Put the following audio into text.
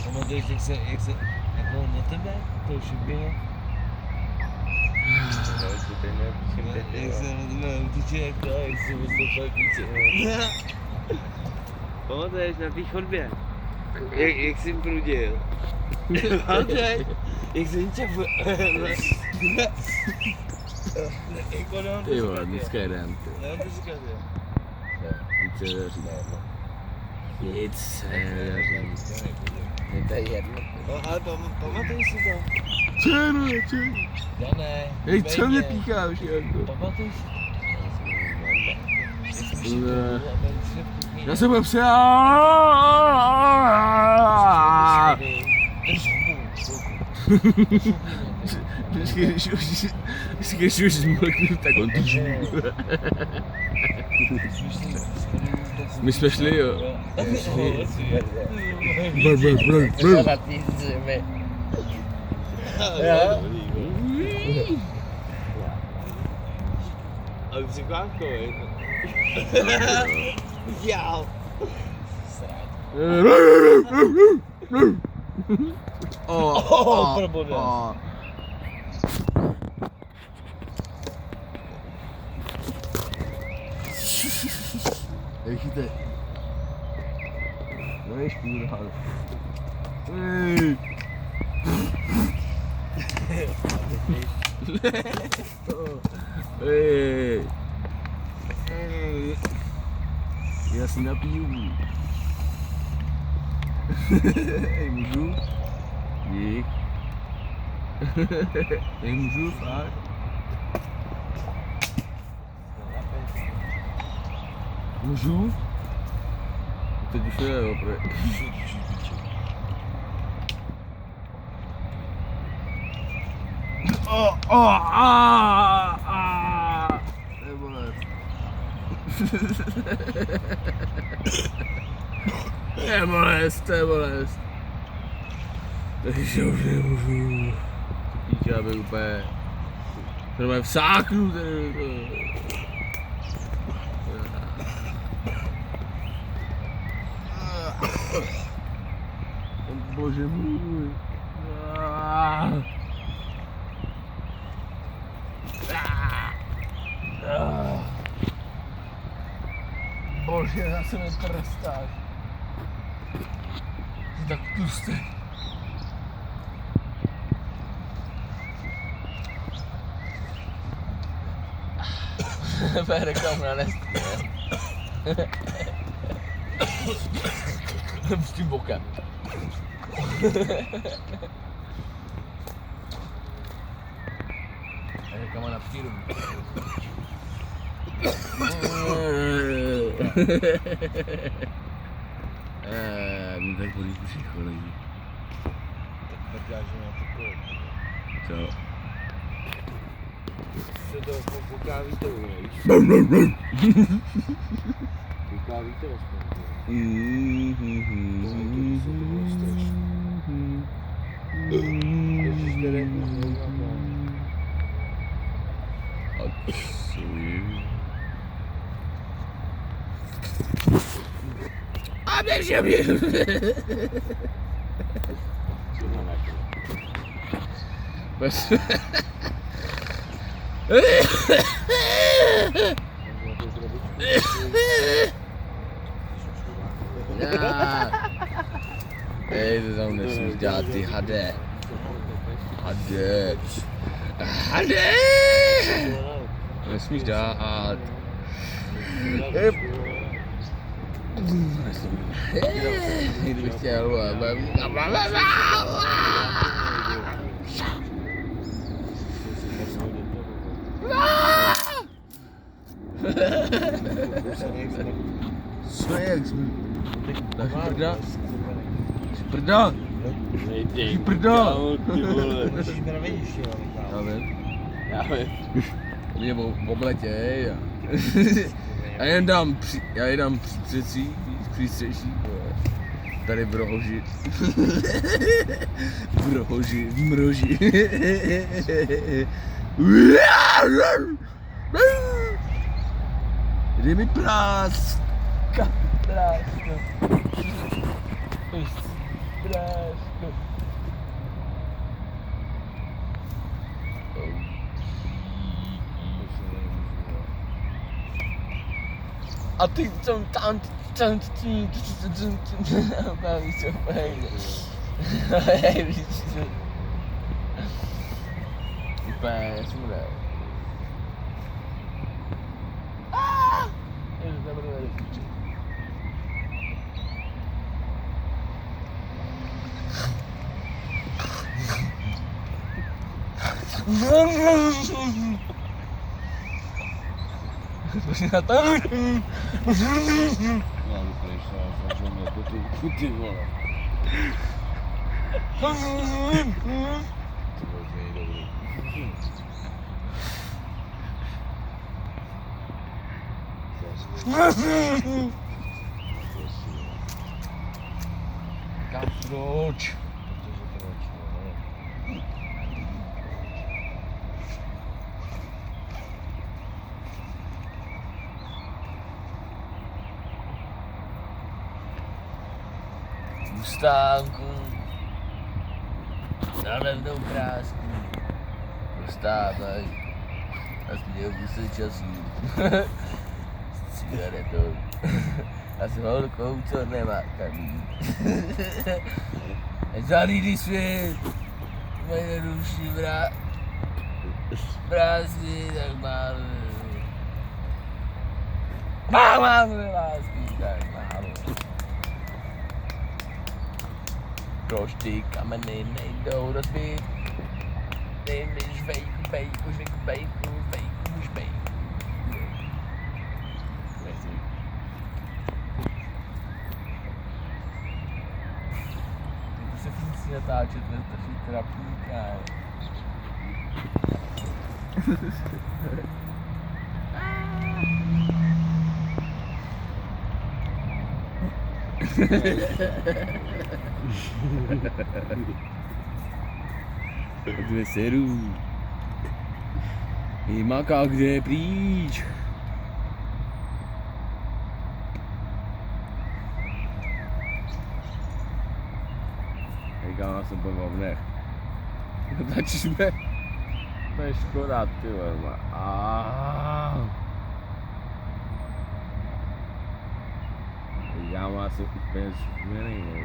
Pamatuješ, jak se jako na tebe? To už bylo. Jak se na tebe utíče, jak se vystoupil klíče. Pamatuješ na té chodbě? Jak jsi prudil? Pamatuješ? Jak jsem tě Ty vole, dneska jedem. Nevím, co říkáš, jo? Nic se nedaří. Nic se nedaří. Je to jedno. No, ale pamatuj si to. Čeruje. Já ne. Hej, co mě pícháš, jako? Pamatuj si to. Ne. Já jsem byl přijal. Drž hubu. Když už zmlknu, tak on drží. My jsme šli, jo. Ale překvapkovej. Jau. Probodil. Rychlíte. No je škůra. Hej. Hej. Já si napiju. Hej, můžu? Dík. Hej, můžu? Fakt? Můžu? Teď už je, jo, pro... To je bolest. To je bolest. Takže už nemůžu. To píče, aby úplně... To normálně vsáknu, tady. Bože můj. Bože, zase mi prstáš. Jsi tak tlustý. Bude reklamu na Nestí, ne? S tím bokem. Reklama na přírodu. Mě tak bolí břicho, lidi. Tak já, že na to Co? se to kouká vítou, víš? Kouká vítou aspoň. Ježiš, tady A běžím, běžím. Bez... Hej, to tam nesmíš dělat, ty hadé. Hadé! Nesmíš dát. Kdybych chtěl, co je, jak jsme... Dáš mi prda? Jsi prda? Jsi prda? Musíš mi nevidíš, jo. Já vím. Mě obletěj a já je dám přístřeší. tady v rohoži. V rohoži, v mroži. Jde mi prás. Práško. Práško. A ty tam baví se úplně. Hej, víš co? Úplně, já jsem rád. Ježiš, dobrý velice. Na to. Já bych prešel, začal mě potůvku, ty vole. To bylo dobrý. Kam proč? V stánku na levnou krásku dostávaj a smělku se času s cigaretou a s holkou, co nemá kamín. Zalídý svět, moje neruší vrásky, tak máme lásky, tak málo. Proč ty kameny nejdou rozbít? Ty mi žvejku, bejku, žvejku, bejku, bejku, žvejku. Ty se musí natáčet, nestrčí trapníka. Dvě serů. Maka, kde je pryč? Říkám, já jsem byl v dnech. Začneme. To je škoda, ty vole. Já mám asi úplně změný, no,